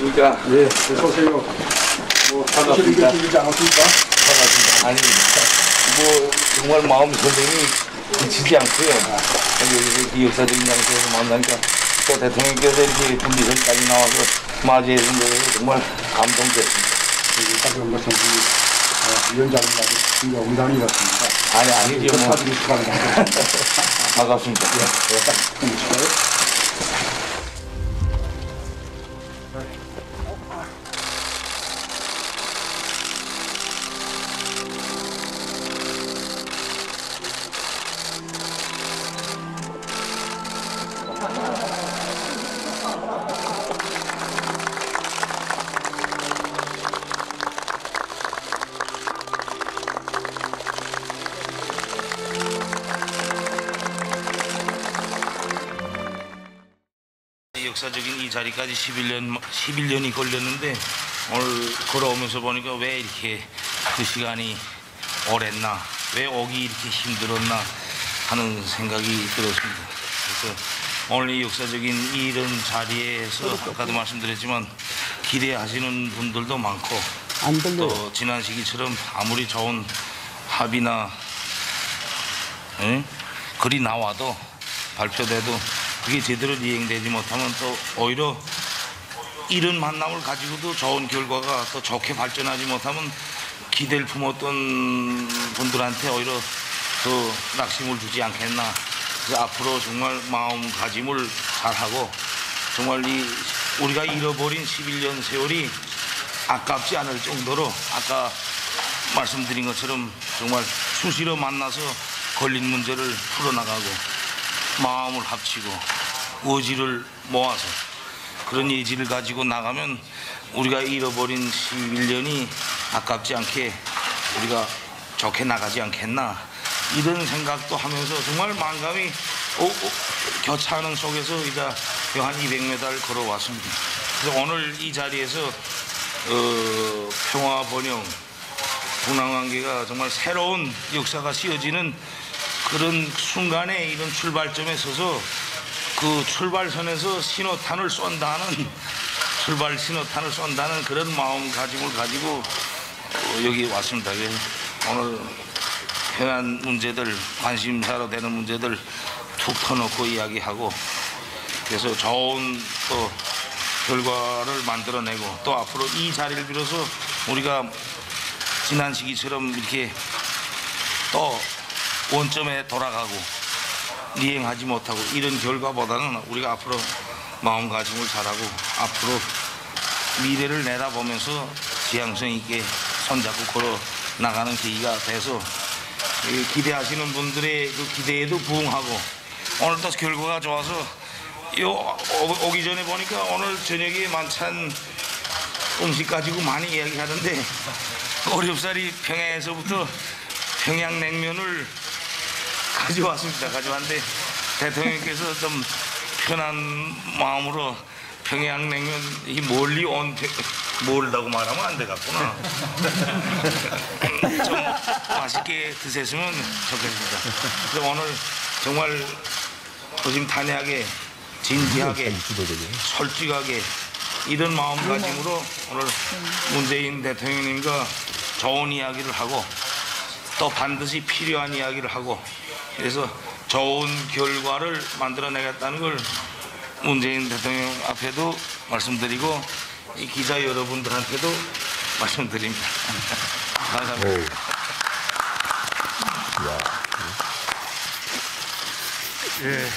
안녕하십니까. 예, 어서 오세요. 뭐 반갑습니다. 준비지 않았습니까? 반갑습니다. 아니, 뭐 정말 마음 설렘이 그치지 않고요. 여기서 이 역사적인 장소에서 만나니까 또 대통령께서 이렇게 분리선까지 나와서 맞이해 준 거에서 정말 감동됐습니다. 다시 말씀 위원장님하고 진짜 옹담이었습니다. 아니, 아니죠. 뭐. 사드리 축하합니다. 반갑습니다. 역사적인 이 자리까지 11년이 걸렸는데 오늘 걸어오면서 보니까 왜 이렇게 그 시간이 오랬나, 왜 오기 이렇게 힘들었나 하는 생각이 들었습니다. 그래서 오늘 이 역사적인 이런 자리에서 아까도 말씀드렸지만 기대하시는 분들도 많고 또 지난 시기처럼 아무리 좋은 합의나 글이 나와도 발표돼도 그게 제대로 이행되지 못하면 또 오히려 이런 만남을 가지고도 좋은 결과가 또 좋게 발전하지 못하면 기대를 품었던 분들한테 오히려 더 낙심을 주지 않겠나. 그래서 앞으로 정말 마음가짐을 잘하고 정말 우리가 잃어버린 11년 세월이 아깝지 않을 정도로 아까 말씀드린 것처럼 정말 수시로 만나서 걸린 문제를 풀어나가고 마음을 합치고 의지를 모아서 그런 의지를 가지고 나가면 우리가 잃어버린 11년이 아깝지 않게 우리가 좋게 나가지 않겠나, 이런 생각도 하면서 정말 만감이 교차하는 속에서 이제 한 200m를 걸어왔습니다. 그래서 오늘 이 자리에서 평화 번영 북남관계가 정말 새로운 역사가 씌워지는 그런 순간에 이런 출발점에 서서 그 출발선에서 신호탄을 쏜다는 그런 마음가짐을 가지고 여기 왔습니다. 오늘 현안 문제들, 관심사로 되는 문제들 툭 터놓고 이야기하고 그래서 좋은 또 결과를 만들어내고 또 앞으로 이 자리를 빌어서 우리가 지난 시기처럼 이렇게 또 원점에 돌아가고 이행하지 못하고 이런 결과보다는 우리가 앞으로 마음가짐을 잘하고 앞으로 미래를 내다보면서 지향성 있게 손잡고 걸어 나가는 계기가 돼서 기대하시는 분들의 그 기대에도 부응하고 오늘 또 결과가 좋아서 오기 전에 보니까 오늘 저녁에 만찬 음식 가지고 많이 이야기하는데 어렵사리 평양에서부터 평양냉면을 가져왔는데 대통령께서 좀 편한 마음으로 평양냉면 이 멀리 멀다고 말하면 안 되겠구나. 좀 맛있게 드셨으면 좋겠습니다. 그래서 오늘 정말 조심탄회하게 진지하게 솔직하게 이런 마음가짐으로 오늘 문재인 대통령님과 좋은 이야기를 하고 또 반드시 필요한 이야기를 하고 그래서 좋은 결과를 만들어내겠다는 걸 문재인 대통령 앞에도 말씀드리고 이 기자 여러분들한테도 말씀드립니다. 감사합니다. 예,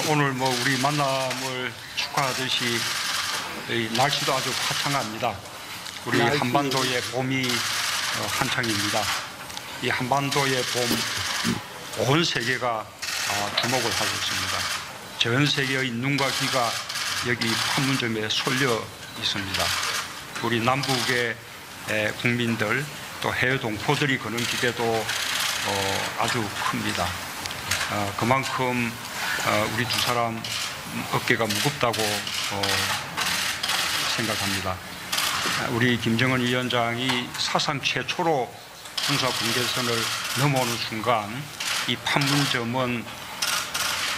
오늘 뭐 우리 만남을 축하하듯이 날씨도 아주 화창합니다. 우리 한반도의 봄이 한창입니다. 이 한반도의 봄, 온 세계가 주목을 하고 있습니다. 전 세계의 눈과 귀가 여기 판문점에 쏠려 있습니다. 우리 남북의 국민들 또 해외 동포들이 거는 기대도 아주 큽니다. 그만큼 우리 두 사람 어깨가 무겁다고 생각합니다. 우리 김정은 위원장이 사상 최초로 군사 분계선을 넘어오는 순간 이 판문점은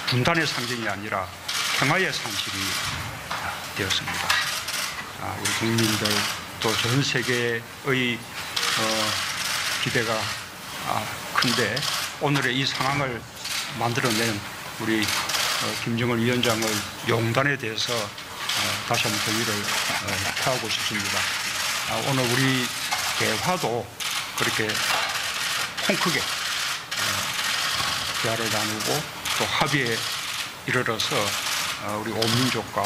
분단의 상징이 아니라 평화의 상징이 되었습니다. 우리 국민들 또 전 세계의 기대가 큰데 오늘의 이 상황을 만들어낸 우리 김정은 위원장의 용단에 대해서 다시 한번 경의를 표하고 싶습니다. 오늘 우리 대화도 그렇게 통 크게 대화를 나누고 또 합의에 이르러서 우리 온 민족과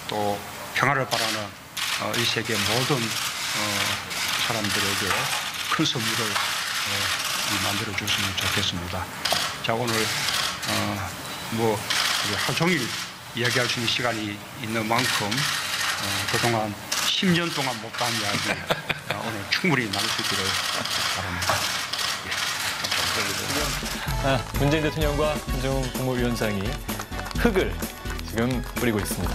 또 평화를 바라는 이 세계 모든 사람들에게 큰 선물을 만들어 줬으면 좋겠습니다. 자, 오늘 우리 하루 종일 이야기할 수 있는 시간이 있는 만큼 그동안 10년 동안 못한 이야기 오늘 충분히 나눌 수 있기를 바랍니다. 문재인 대통령과 김정은 국무위원장이 흙을 지금 뿌리고 있습니다.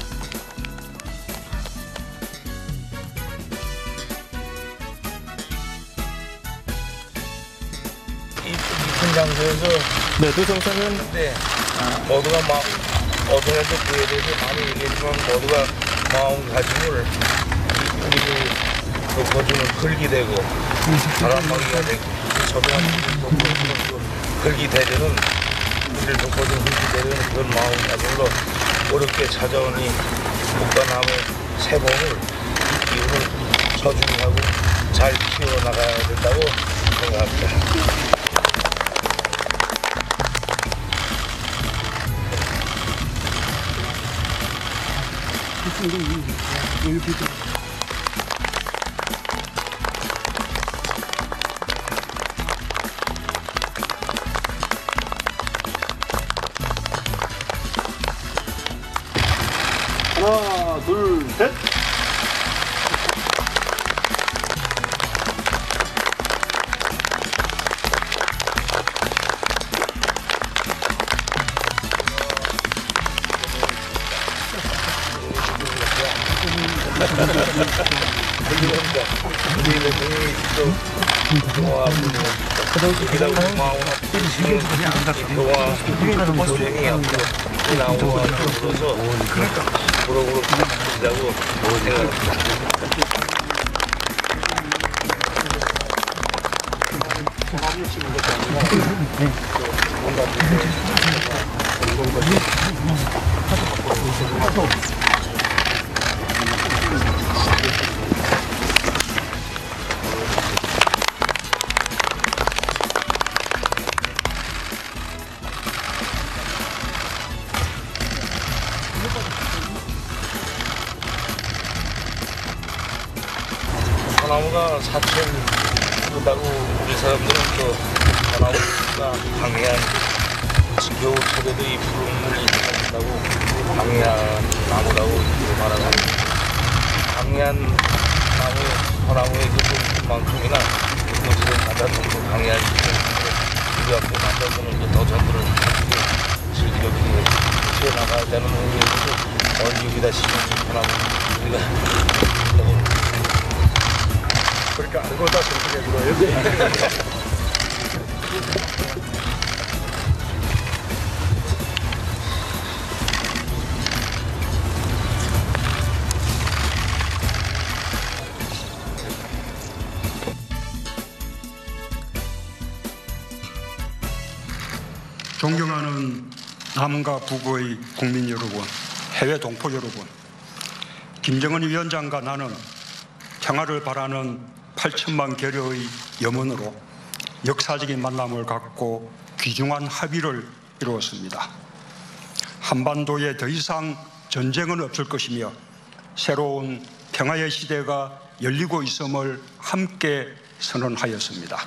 큰 장소에서 네, 두 정상은 모두가 어제도 그에 대해서 많이 얘기했지만 모두가 마음가짐을 우리 덮어주는 흙이 되고 바람막이가 되고 저동한 덮어주는 흙이 되려는 우리를 덮어주는 흙이 되려는 그런 마음가짐으로 어렵게 찾아온 이 국가남의 새봄을 이 기운을 소중히 하고 잘 키워나가야 된다고 생각합니다. 하나, 둘, 셋. 소나무가 사철이라고 우리 사람들은 또 소나무가 강해안 겨울철에도 이 푸른 물이 나온다고 강해안 나무라고 말하는 강해안 나무 소나무의 그 만큼이나 그것을 가장 더 강해안 우리 앞에 만들어서는 더 전부를 즐기려 튀어나가야 되는 의미에서 얼죽이다 싶은 소나무 우리가 그러니까 알고 다 정식해 주고요. 존경하는 남과 북의 국민 여러분, 해외 동포 여러분, 김정은 위원장과 나는 평화를 바라는 8천만 계려의 염원으로 역사적인 만남을 갖고 귀중한 합의를 이루었습니다. 한반도에 더 이상 전쟁은 없을 것이며 새로운 평화의 시대가 열리고 있음을 함께 선언하였습니다.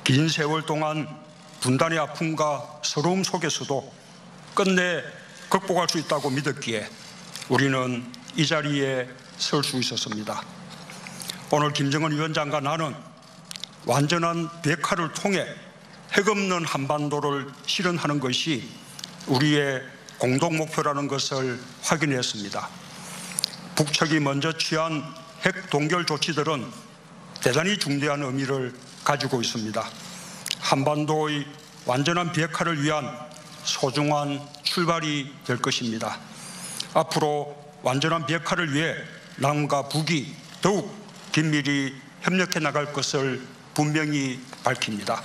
긴 세월 동안 분단의 아픔과 서러움 속에서도 끝내 극복할 수 있다고 믿었기에 우리는 이 자리에 설 수 있었습니다. 오늘 김정은 위원장과 나는 완전한 비핵화를 통해 핵 없는 한반도를 실현하는 것이 우리의 공동 목표라는 것을 확인했습니다. 북측이 먼저 취한 핵 동결 조치들은 대단히 중대한 의미를 가지고 있습니다. 한반도의 완전한 비핵화를 위한 소중한 출발이 될 것입니다. 앞으로 완전한 비핵화를 위해 남과 북이 더욱 긴밀히 협력해 나갈 것을 분명히 밝힙니다.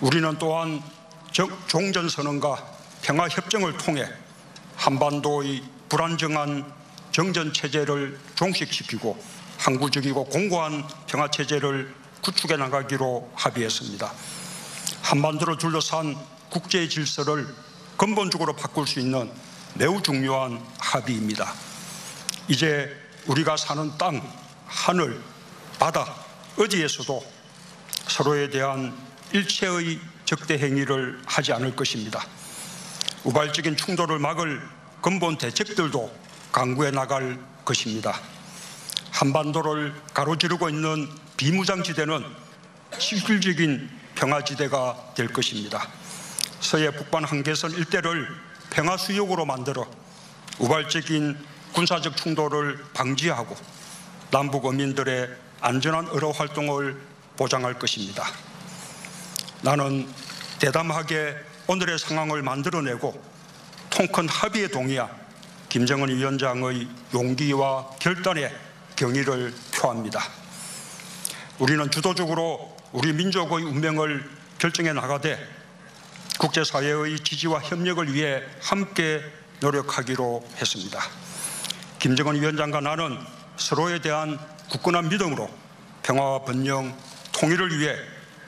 우리는 또한 종전선언과 평화협정을 통해 한반도의 불안정한 정전체제를 종식시키고 항구적이고 공고한 평화체제를 구축해 나가기로 합의했습니다. 한반도를 둘러싼 국제 질서를 근본적으로 바꿀 수 있는 매우 중요한 합의입니다. 이제 우리가 사는 땅, 하늘, 바다, 어디에서도 서로에 대한 일체의 적대 행위를 하지 않을 것입니다. 우발적인 충돌을 막을 근본 대책들도 강구해 나갈 것입니다. 한반도를 가로지르고 있는 비무장지대는 실질적인 평화지대가 될 것입니다. 서해 북방 한계선 일대를 평화수역으로 만들어 우발적인 군사적 충돌을 방지하고 남북 어민들의 안전한 어로 활동을 보장할 것입니다. 나는 대담하게 오늘의 상황을 만들어내고 통큰 합의에 동의한 김정은 위원장의 용기와 결단에 경의를 표합니다. 우리는 주도적으로 우리 민족의 운명을 결정해 나가되 국제사회의 지지와 협력을 위해 함께 노력하기로 했습니다. 김정은 위원장과 나는 서로에 대한 굳건한 믿음으로 평화와 번영, 통일을 위해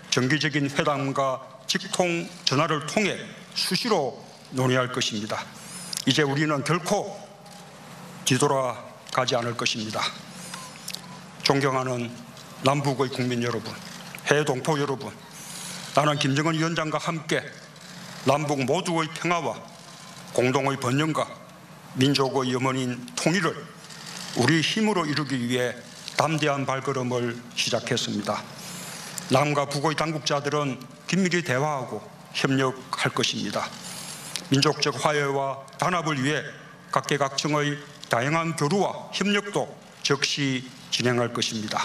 정기적인 회담과 직통 전화를 통해 수시로 논의할 것입니다. 이제 우리는 결코 뒤돌아가지 않을 것입니다. 존경하는 남북의 국민 여러분, 해외 동포 여러분, 나는 김정은 위원장과 함께 남북 모두의 평화와 공동의 번영과 민족의 염원인 통일을 우리 힘으로 이루기 위해 담대한 발걸음을 시작했습니다. 남과 북의 당국자들은 긴밀히 대화하고 협력할 것입니다. 민족적 화해와 단합을 위해 각계각층의 다양한 교류와 협력도 즉시 진행할 것입니다.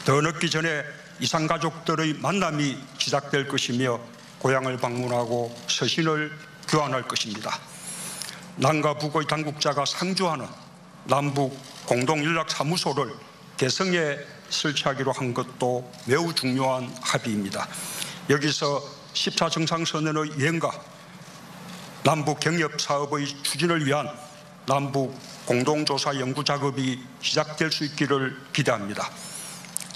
더 늦기 전에 이산가족들의 만남이 시작될 것이며 고향을 방문하고 서신을 교환할 것입니다. 남과 북의 당국자가 상주하는 남북 공동연락사무소를 개성에 설치하기로 한 것도 매우 중요한 합의입니다. 여기서 14 정상선언의 이행과 남북 경협사업의 추진을 위한 남북 공동조사 연구 작업이 시작될 수 있기를 기대합니다.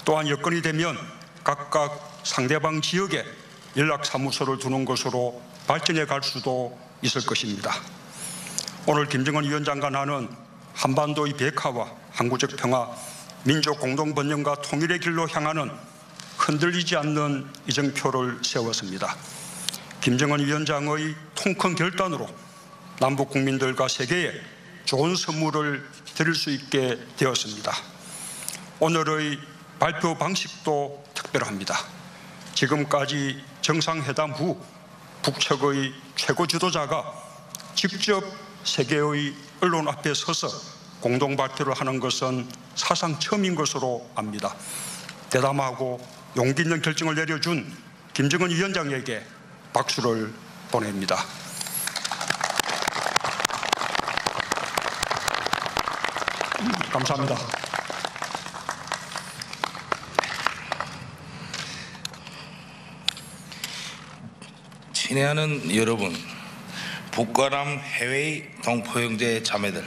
또한 여건이 되면 각각 상대방 지역에 연락사무소를 두는 것으로 발전해 갈 수도 있을 것입니다. 오늘 김정은 위원장과 나는 한반도의 비핵화와 항구적 평화, 민족 공동 번영과 통일의 길로 향하는 흔들리지 않는 이정표를 세웠습니다. 김정은 위원장의 통큰 결단으로 남북 국민들과 세계에 좋은 선물을 드릴 수 있게 되었습니다. 오늘의 발표 방식도 특별합니다. 지금까지 정상회담 후 북측의 최고 지도자가 직접 세계의 언론 앞에 서서 공동 발표를 하는 것은 사상 처음인 것으로 압니다. 대담하고 용기 있는 결정을 내려준 김정은 위원장에게 박수를 보냅니다. 감사합니다. 친애하는 여러분, 북과 남 해외의 동포 형제 자매들,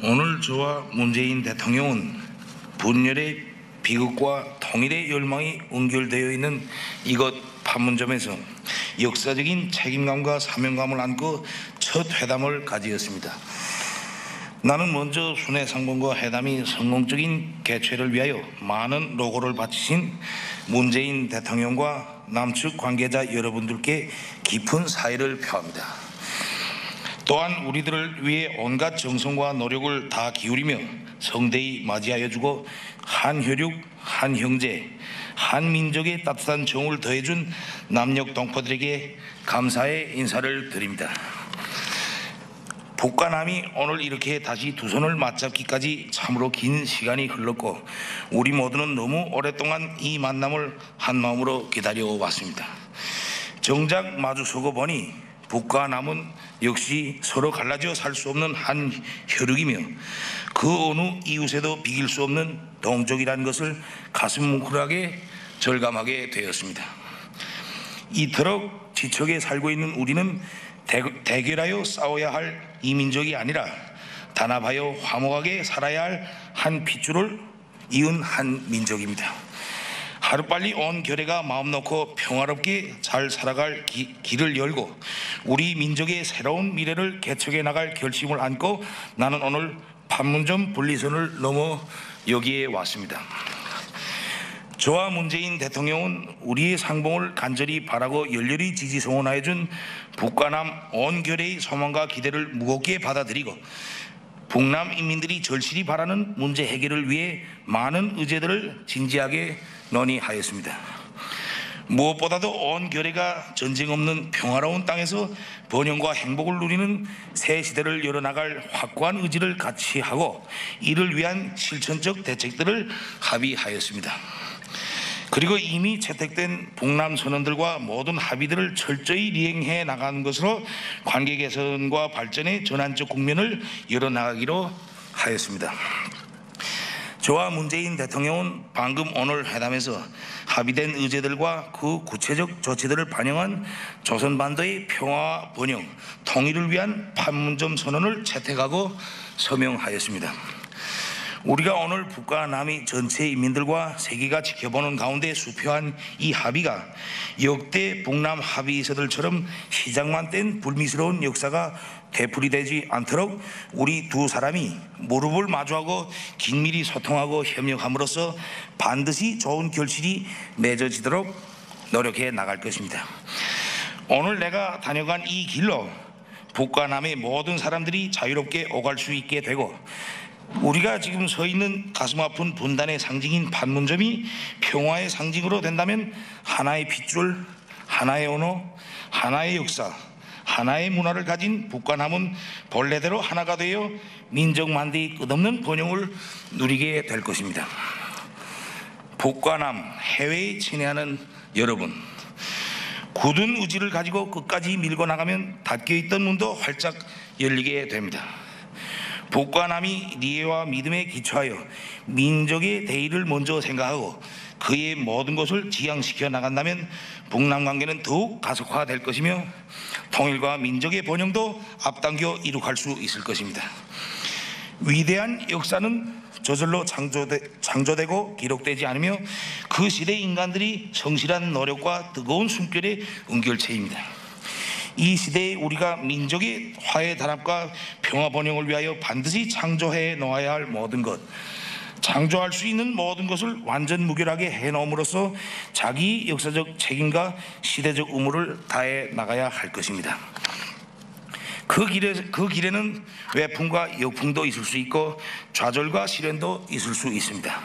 오늘 저와 문재인 대통령은 분열의 비극과 통일의 열망이 연결되어 있는 이것 판문점에서 역사적인 책임감과 사명감을 안고 첫 회담을 가지었습니다. 나는 먼저 순회상봉과 회담이 성공적인 개최를 위하여 많은 노고를 바치신 문재인 대통령과 남측 관계자 여러분들께 깊은 사의를 표합니다. 또한 우리들을 위해 온갖 정성과 노력을 다 기울이며 성대히 맞이하여 주고 한혈육, 한형제, 한민족의 따뜻한 정을 더해준 남녘 동포들에게 감사의 인사를 드립니다. 북과 남이 오늘 이렇게 다시 두 손을 맞잡기까지 참으로 긴 시간이 흘렀고 우리 모두는 너무 오랫동안 이 만남을 한마음으로 기다려왔습니다. 정작 마주서고 보니 북과 남은 역시 서로 갈라져 살 수 없는 한 혈육이며 그 어느 이웃에도 비길 수 없는 동족이라는 것을 가슴 뭉클하게 절감하게 되었습니다. 이토록 지척에 살고 있는 우리는 대결하여 싸워야 할 이민족이 아니라 단합하여 화목하게 살아야 할 한 핏줄을 이은 한 민족입니다. 하루빨리 온 결의가 마음 놓고 평화롭게 잘 살아갈 길을 열고 우리 민족의 새로운 미래를 개척해 나갈 결심을 안고 나는 오늘 판문점 분리선을 넘어 여기에 왔습니다. 저와 문재인 대통령은 우리의 상봉을 간절히 바라고 열렬히 지지 성원하여 준 북과 남 온 결의의 소망과 기대를 무겁게 받아들이고 북남 인민들이 절실히 바라는 문제 해결을 위해 많은 의제들을 진지하게 논의하였습니다. 무엇보다도 온 결의가 전쟁 없는 평화로운 땅에서 번영과 행복을 누리는 새 시대를 열어나갈 확고한 의지를 같이 하고 이를 위한 실천적 대책들을 합의하였습니다. 그리고 이미 채택된 북남 선언들과 모든 합의들을 철저히 이행해 나가는 것으로 관계 개선과 발전의 전환적 국면을 열어나가기로 하였습니다. 저와 문재인 대통령은 방금 오늘 회담에서 합의된 의제들과 그 구체적 조치들을 반영한 조선반도의 평화와 번영, 통일을 위한 판문점 선언을 채택하고 서명하였습니다. 우리가 오늘 북과 남이 전체 인민들과 세계가 지켜보는 가운데 수표한 이 합의가 역대 북남 합의서들처럼 시작만 뗀 불미스러운 역사가 되풀이되지 않도록 우리 두 사람이 무릎을 마주하고 긴밀히 소통하고 협력함으로써 반드시 좋은 결실이 맺어지도록 노력해 나갈 것입니다. 오늘 내가 다녀간 이 길로 북과 남의 모든 사람들이 자유롭게 오갈 수 있게 되고 우리가 지금 서 있는 가슴 아픈 분단의 상징인 판문점이 평화의 상징으로 된다면 하나의 핏줄, 하나의 언어, 하나의 역사, 하나의 문화를 가진 북과 남은 본래대로 하나가 되어 민족 만대의 끝없는 번영을 누리게 될 것입니다. 북과 남, 해외에 친애하는 여러분, 굳은 의지를 가지고 끝까지 밀고 나가면 닫혀있던 문도 활짝 열리게 됩니다. 북과 남이 이해와 믿음에 기초하여 민족의 대의를 먼저 생각하고 그의 모든 것을 지향시켜 나간다면 북남 관계는 더욱 가속화될 것이며 통일과 민족의 번영도 앞당겨 이룩할 수 있을 것입니다. 위대한 역사는 저절로 창조되고 기록되지 않으며 그 시대 인간들이 성실한 노력과 뜨거운 숨결의 은결체입니다. 이 시대에 우리가 민족의 화해 단합과 평화 번영을 위하여 반드시 창조해 놓아야 할 모든 것, 창조할 수 있는 모든 것을 완전 무결하게 해놓음으로써 자기 역사적 책임과 시대적 의무를 다해 나가야 할 것입니다. 그 길에는 외풍과 역풍도 있을 수 있고 좌절과 시련도 있을 수 있습니다.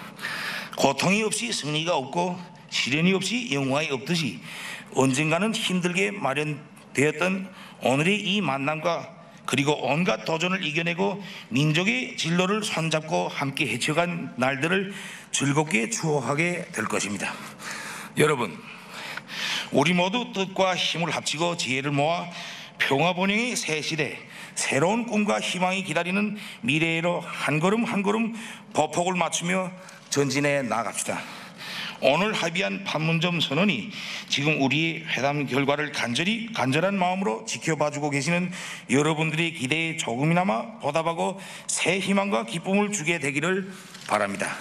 고통이 없이 승리가 없고 시련이 없이 영화가 없듯이 언젠가는 힘들게 마련되었던 오늘의 이 만남과 그리고 온갖 도전을 이겨내고 민족의 진로를 손잡고 함께 헤쳐간 날들을 즐겁게 추억하게 될 것입니다. 여러분, 우리 모두 뜻과 힘을 합치고 지혜를 모아 평화 번영의 새 시대, 새로운 꿈과 희망이 기다리는 미래로 한 걸음 한 걸음 보폭을 맞추며 전진해 나갑시다. 오늘 합의한 판문점 선언이 지금 우리의 회담 결과를 간절한 마음으로 지켜봐주고 계시는 여러분들의 기대에 조금이나마 보답하고 새 희망과 기쁨을 주게 되기를 바랍니다.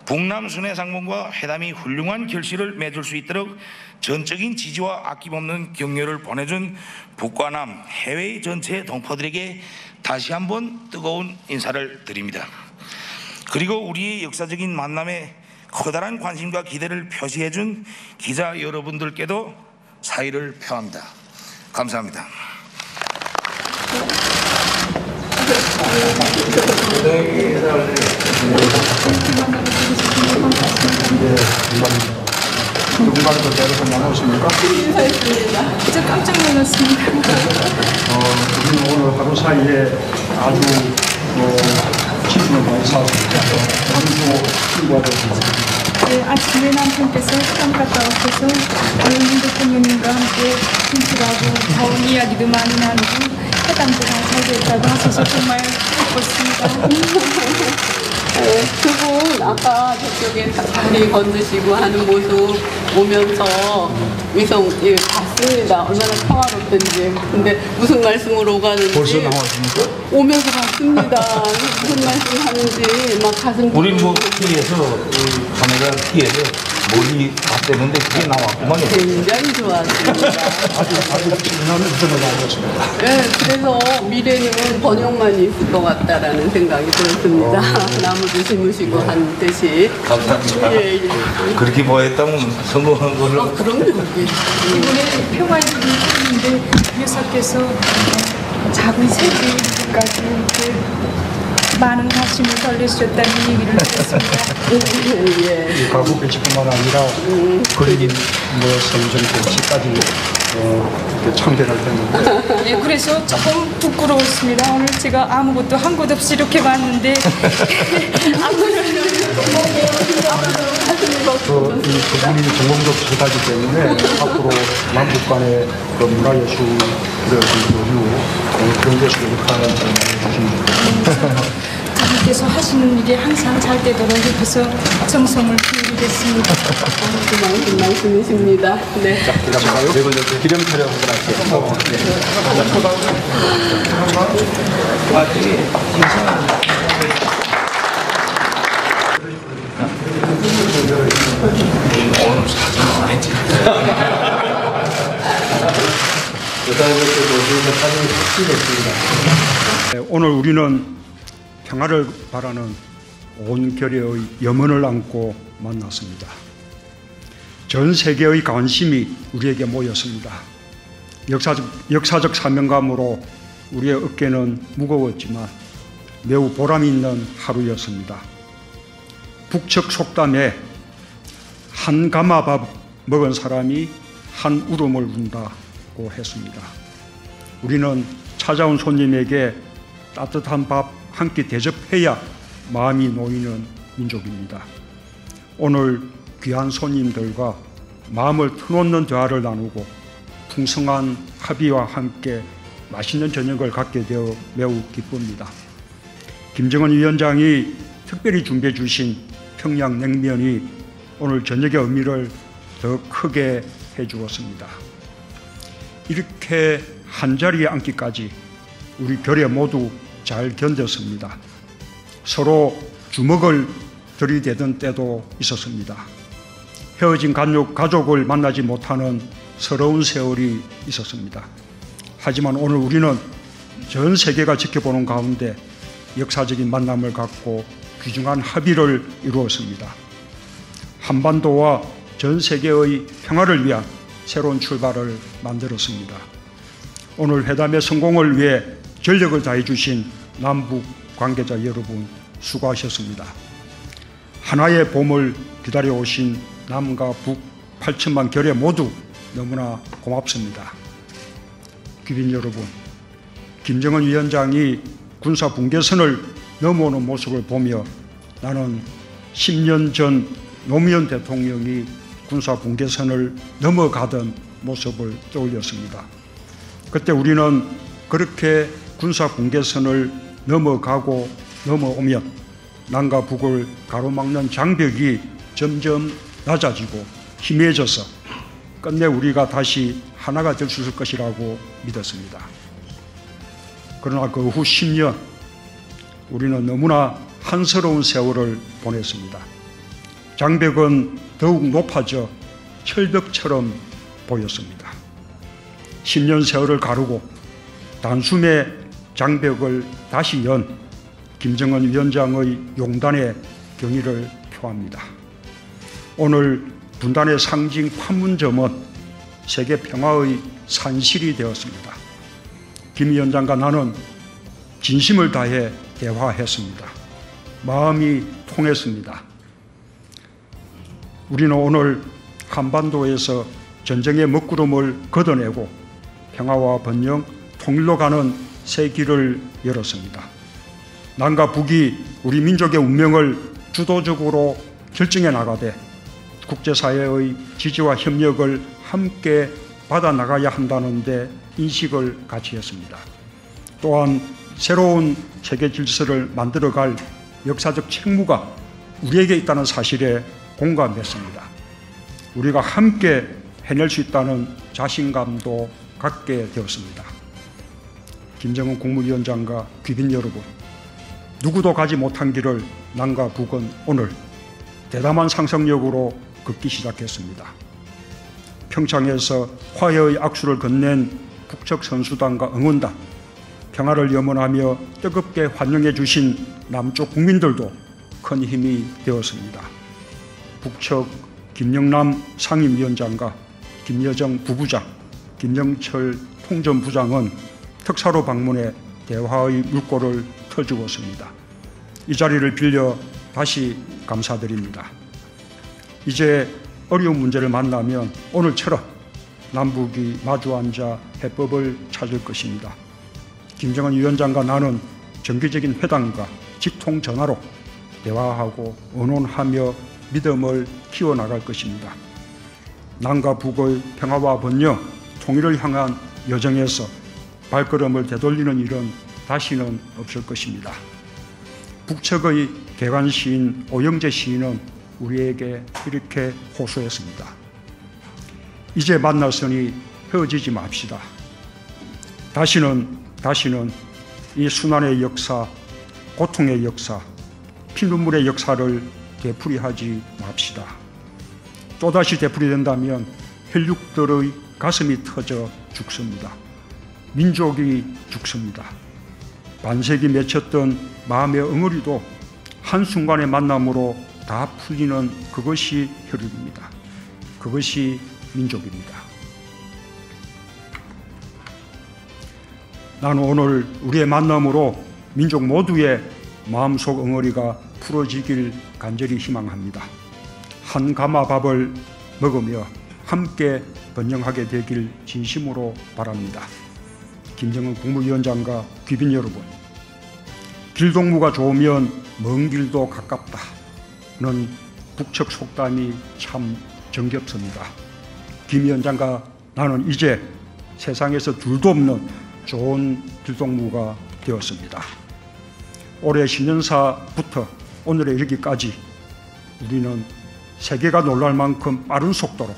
북남 순회 상봉과 회담이 훌륭한 결실을 맺을 수 있도록 전적인 지지와 아낌없는 격려를 보내준 북과 남 해외 전체 동포들에게 다시 한번 뜨거운 인사를 드립니다. 그리고 우리의 역사적인 만남에 커다란 관심과 기대를 표시해준 기자 여러분들께도 사의를 표합니다. 감사합니다. 누군가도 데려서 나오십니까? 인사했습니다. 진짜 깜짝 놀랐습니다. 우리는 오늘 하루 사이에 아주 기분을 많이 사왔습니다. 아주 친구가 되었습니다. 어제 아침에 남편께서 시험 갔다 오셔서 윤 대통령님과 함께 김치하고 더운 이야기도 많이 나누고 해당도 다 잘 됐다고 하셔서 정말 기뻤습니다. 두 분 아까 저쪽에 다리 건드시고 하는 모습 오면서 봤습니다. 얼마나 평화롭던지. 근데 무슨 말씀으로 오가는지 벌써 나왔습니까? 오면서 봤습니다. 무슨 말씀 하는지 막 가슴 우리 뭐 피해서 카메라 피해서 머리 맞대는데 그게 나왔구만요. 굉장히 좋았습니다. 아주 신나는 분을 나눴습니다. 네, 그래서 미래는 번영만 있을 것 같다라는 생각이 들었습니다. 나무도 심으시고 한 듯이. 감사합니다. 예, 예. 그렇게 보였다면 성공한 걸로. 그럼요. 이번에 평화주의 했는데 유사께서 작은 세계까지 이렇게 많은 관심을 돌려주셨다는 얘기를 들었습니다. 예. 이 가구 배치뿐만 아니라 그림, 성전 배치까지 이렇게 참견을 했는데 예, 그래서 조금 부끄러웠습니다. 오늘 제가 아무것도 한 것 없이 이렇게 봤는데 이 그분이 전공도 비슷하기 때문에 앞으로 남북 간의 그 문화예술의 교류 그런 것을 역할을 해주시면 좋겠습니다. 그분께서 하시는 일이 항상 잘 되도록 옆에서 정성을 기울이겠습니다. 고마운 말씀이십니다. 네. 기념 촬영 한번 할게요. 오늘 사진 많이 찍었어요. 오늘 우리는 평화를 바라는 온 결의의 염원을 안고 만났습니다. 전 세계의 관심이 우리에게 모였습니다. 역사적 사명감으로 우리의 어깨는 무거웠지만 매우 보람 있는 하루였습니다. 북측 속담에 한 가마밥 먹은 사람이 한 울음을 운다고 했습니다. 우리는 찾아온 손님에게 따뜻한 밥 한 끼 대접해야 마음이 놓이는 민족입니다. 오늘 귀한 손님들과 마음을 터놓는 대화를 나누고 풍성한 합의와 함께 맛있는 저녁을 갖게 되어 매우 기쁩니다. 김정은 위원장이 특별히 준비해 주신 평양냉면이 오늘 저녁의 의미를 더 크게 해주었습니다. 이렇게 한자리에 앉기까지 우리 교례 모두 잘 견뎠습니다. 서로 주먹을 들이대던 때도 있었습니다. 헤어진 가족을 만나지 못하는 서러운 세월이 있었습니다. 하지만 오늘 우리는 전 세계가 지켜보는 가운데 역사적인 만남을 갖고 귀중한 합의를 이루었습니다. 한반도와 전 세계의 평화를 위한 새로운 출발을 만들었습니다. 오늘 회담의 성공을 위해 전력을 다해 주신 남북 관계자 여러분 수고하셨습니다. 하나의 봄을 기다려 오신 남과 북 8천만 결의 모두 너무나 고맙습니다. 귀빈 여러분, 김정은 위원장이 군사 분계선을 넘어오는 모습을 보며 나는 10년 전 노무현 대통령이 군사 분계선을 넘어가던 모습을 떠올렸습니다. 그때 우리는 그렇게 군사 분계선을 넘어가고 넘어오면 남과 북을 가로막는 장벽이 점점 낮아지고 희미해져서 끝내 우리가 다시 하나가 될 수 있을 것이라고 믿었습니다. 그러나 그 후 10년 우리는 너무나 한스러운 세월을 보냈습니다. 장벽은 더욱 높아져 철벽처럼 보였습니다. 10년 세월을 가르고 단숨에 장벽을 다시 연 김정은 위원장의 용단에 경의를 표합니다. 오늘 분단의 상징 판문점은 세계 평화의 산실이 되었습니다. 김 위원장과 나는 진심을 다해 대화했습니다. 마음이 통했습니다. 우리는 오늘 한반도에서 전쟁의 먹구름을 걷어내고 평화와 번영, 통일로 가는 새 길을 열었습니다. 남과 북이 우리 민족의 운명을 주도적으로 결정해 나가되 국제사회의 지지와 협력을 함께 받아 나가야 한다는 데 인식을 같이 했습니다. 또한 새로운 세계 질서를 만들어갈 역사적 책무가 우리에게 있다는 사실에 공감했습니다. 우리가 함께 해낼 수 있다는 자신감도 갖게 되었습니다. 김정은 국무위원장과 귀빈 여러분, 누구도 가지 못한 길을 남과 북은 오늘 대담한 상상력으로 걷기 시작했습니다. 평창에서 화해의 악수를 건넨 북측 선수단과 응원단, 평화를 염원하며 뜨겁게 환영해 주신 남쪽 국민들도 큰 힘이 되었습니다. 북측 김영남 상임위원장과 김여정 부부장, 김영철 통전부장은 특사로 방문해 대화의 물꼬를 터주었습니다. 이 자리를 빌려 다시 감사드립니다. 이제 어려운 문제를 만나면 오늘처럼 남북이 마주 앉아 해법을 찾을 것입니다. 김정은 위원장과 나는 정기적인 회담과 직통 전화로 대화하고 의논하며 믿음을 키워나갈 것입니다. 남과 북의 평화와 번영, 통일을 향한 여정에서 발걸음을 되돌리는 일은 다시는 없을 것입니다. 북측의 개관 시인 오영재 시인은 우리에게 이렇게 호소했습니다. 이제 만났으니 헤어지지 맙시다. 다시는 이 순환의 역사, 고통의 역사, 피눈물의 역사를 되풀이하지 맙시다. 또다시 되풀이된다면 혈육들의 가슴이 터져 죽습니다. 민족이 죽습니다. 반세기 맺혔던 마음의 응어리도 한순간의 만남으로 다 풀리는 그것이 혈육입니다. 그것이 민족입니다. 나는 오늘 우리의 만남으로 민족 모두의 마음속 응어리가 풀어지길 간절히 희망합니다. 한 가마 밥을 먹으며 함께 번영하게 되길 진심으로 바랍니다. 김정은 국무위원장과 귀빈 여러분, 길동무가 좋으면 먼 길도 가깝다는 북측 속담이 참 정겹습니다. 김 위원장과 나는 이제 세상에서 둘도 없는 좋은 길동무가 되었습니다. 올해 신년사부터 오늘에 이르기까지 우리는 세계가 놀랄 만큼 빠른 속도로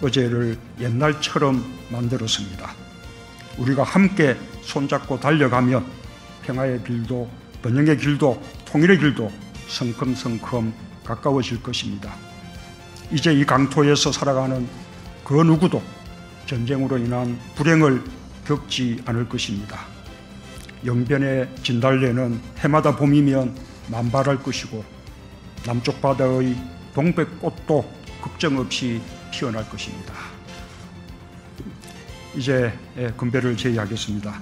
어제를 옛날처럼 만들었습니다. 우리가 함께 손잡고 달려가면 평화의 길도, 번영의 길도, 통일의 길도 성큼성큼 가까워질 것입니다. 이제 이 강토에서 살아가는 그 누구도 전쟁으로 인한 불행을 겪지 않을 것입니다. 영변의 진달래는 해마다 봄이면 만발할 것이고 남쪽 바다의 동백꽃도 걱정 없이 피어날 것입니다. 이제 건배를 제의하겠습니다.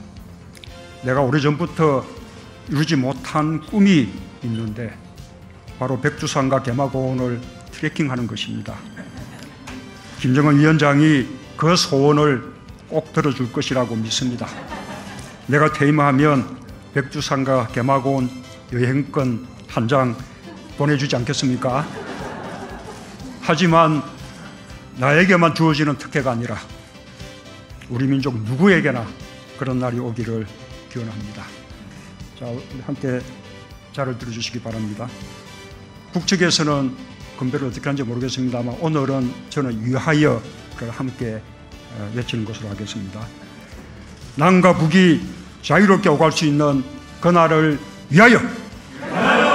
내가 오래전부터 이루지 못한 꿈이 있는데 바로 백두산과 개마고원을 트레킹하는 것입니다. 김정은 위원장이 그 소원을 꼭 들어줄 것이라고 믿습니다. 내가 퇴임하면 백두산과 개마고원 여행권 한 장 보내주지 않겠습니까? 하지만 나에게만 주어지는 특혜가 아니라 우리 민족 누구에게나 그런 날이 오기를 기원합니다. 자, 함께 자를 들어주시기 바랍니다. 북측에서는 건배를 어떻게 하는지 모르겠습니다만 오늘은 저는 위하여를 함께 외치는 것으로 하겠습니다. 남과 북이 자유롭게 오갈 수 있는 그날을 위하여! 위하여!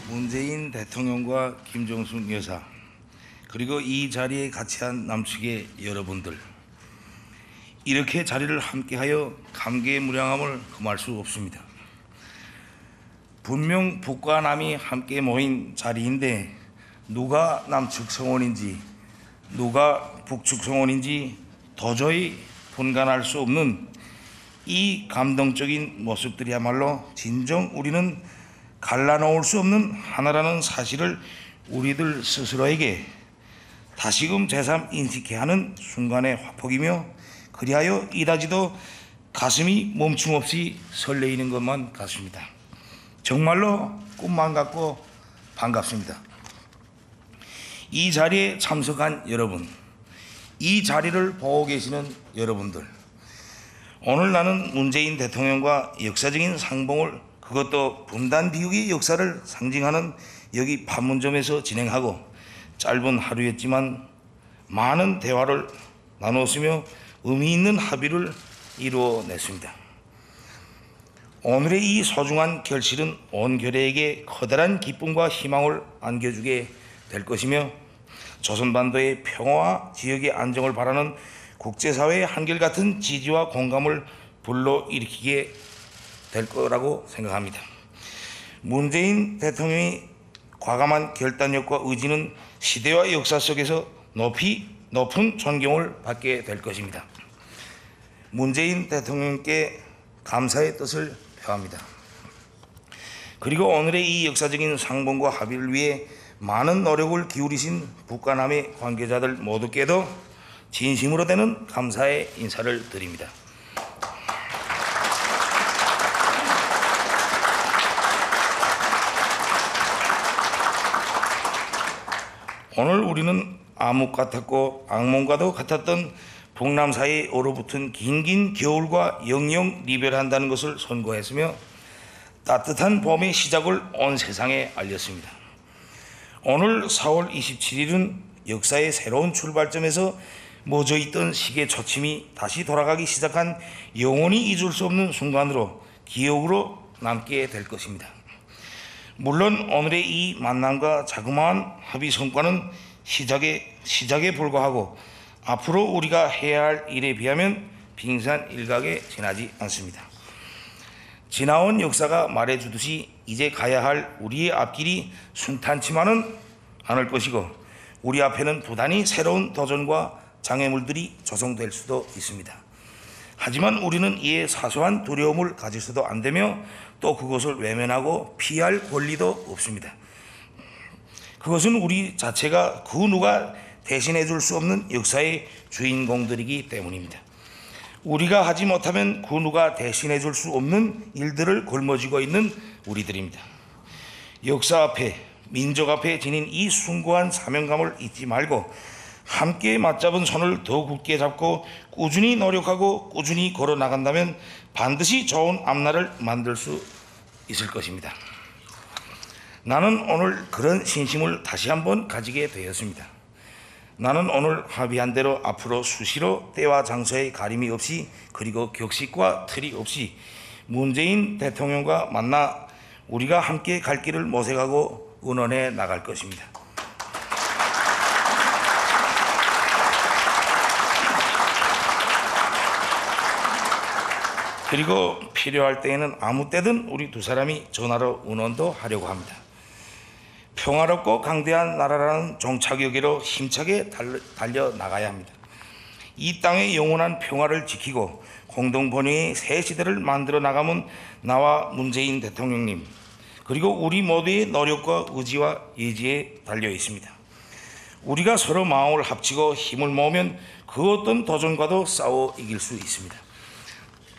문재인 대통령과 김정숙 여사, 그리고 이 자리에 같이 한 남측의 여러분들, 이렇게 자리를 함께하여 감개의 무량함을 금할 수 없습니다. 분명 북과 남이 함께 모인 자리인데 누가 남측 성원인지 누가 북측 성원인지 도저히 분간할 수 없는 이 감동적인 모습들이야말로 진정 우리는 갈라놓을 수 없는 하나라는 사실을 우리들 스스로에게 다시금 재삼 인식해야 하는 순간의 화폭이며 그리하여 일하지도 가슴이 멈춤없이 설레이는 것만 같습니다. 정말로 꿈만 같고 반갑습니다. 이 자리에 참석한 여러분, 이 자리를 보고 계시는 여러분들, 오늘 나는 문재인 대통령과 역사적인 상봉을, 그것도 분단 비우기 역사를 상징하는 여기 판문점에서 진행하고 짧은 하루였지만 많은 대화를 나누었으며 의미 있는 합의를 이루어냈습니다. 오늘의 이 소중한 결실은 온 교례에게 커다란 기쁨과 희망을 안겨주게 될 것이며 조선반도의 평화와 지역의 안정을 바라는 국제사회의 한결같은 지지와 공감을 불러일으키게 될 거라고 생각합니다. 문재인 대통령의 과감한 결단력과 의지는 시대와 역사 속에서 높은 존경을 받게 될 것입니다. 문재인 대통령께 감사의 뜻을 표합니다. 그리고 오늘의 이 역사적인 상봉과 합의를 위해 많은 노력을 기울이신 북한남의 관계자들 모두께도 진심으로 되는 감사의 인사를 드립니다. 오늘 우리는 암흑 같았고 악몽과도 같았던 북남 사이에 얼어붙은 긴긴 겨울과 영영 리별한다는 것을 선고했으며 따뜻한 봄의 시작을 온 세상에 알렸습니다. 오늘 4월 27일은 역사의 새로운 출발점에서 멎어있던 시계 초침이 다시 돌아가기 시작한 영원히 잊을 수 없는 순간으로 기억으로 남게 될 것입니다. 물론 오늘의 이 만남과 자그마한 합의 성과는 시작에 불과하고 앞으로 우리가 해야 할 일에 비하면 빙산일각에 지나지 않습니다. 지나온 역사가 말해주듯이 이제 가야 할 우리의 앞길이 순탄치만은 않을 것이고 우리 앞에는 부단히 새로운 도전과 장애물들이 조성될 수도 있습니다. 하지만 우리는 이에 사소한 두려움을 가질서도 안 되며 또 그것을 외면하고 피할 권리도 없습니다. 그것은 우리 자체가 그 누가 대신해 줄 수 없는 역사의 주인공들이기 때문입니다. 우리가 하지 못하면 그 누가 대신해 줄 수 없는 일들을 걸머쥐고 있는 우리들입니다. 역사 앞에, 민족 앞에 지닌 이 숭고한 사명감을 잊지 말고 함께 맞잡은 손을 더 굳게 잡고 꾸준히 노력하고 꾸준히 걸어 나간다면 반드시 좋은 앞날을 만들 수 있을 것입니다. 나는 오늘 그런 신심을 다시 한번 가지게 되었습니다. 나는 오늘 합의한 대로 앞으로 수시로 때와 장소에 가림이 없이 그리고 격식과 틀이 없이 문재인 대통령과 만나 우리가 함께 갈 길을 모색하고 의논해 나갈 것입니다. 그리고 필요할 때에는 아무 때든 우리 두 사람이 전화로 의논도 하려고 합니다. 평화롭고 강대한 나라라는 종착역으로 힘차게 달려나가야 합니다. 이 땅의 영원한 평화를 지키고 공동번영의 새 시대를 만들어 나가면 나와 문재인 대통령님 그리고 우리 모두의 노력과 의지와 예지에 달려 있습니다. 우리가 서로 마음을 합치고 힘을 모으면 그 어떤 도전과도 싸워 이길 수 있습니다.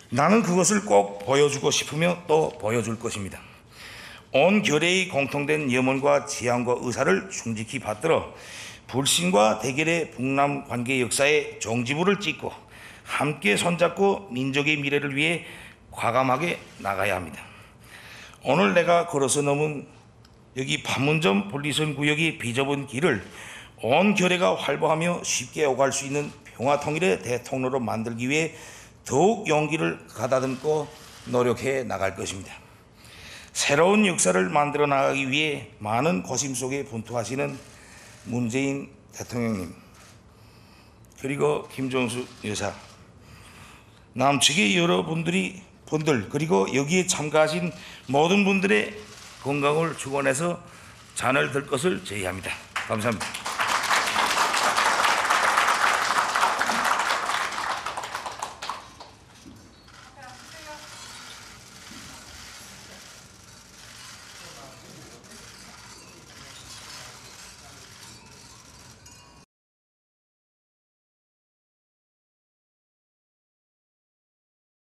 나는 그것을 꼭 보여주고 싶으며 또 보여줄 것입니다. 온 결의의 공통된 염원과 지향과 의사를 충직히 받들어 불신과 대결의 북남 관계 역사에 종지부를 찍고 함께 손잡고 민족의 미래를 위해 과감하게 나가야 합니다. 오늘 내가 걸어서 넘은 여기 판문점 분리선 구역이 비좁은 길을 온 결의가 활보하며 쉽게 오갈 수 있는 평화통일의 대통로로 만들기 위해 더욱 용기를 가다듬고 노력해 나갈 것입니다. 새로운 역사를 만들어 나가기 위해 많은 고심 속에 분투하시는 문재인 대통령님 그리고 김정수 여사 남측의 여러분들 그리고 여기에 참가하신 모든 분들의 건강을 축원해서 잔을 들 것을 제의합니다. 감사합니다.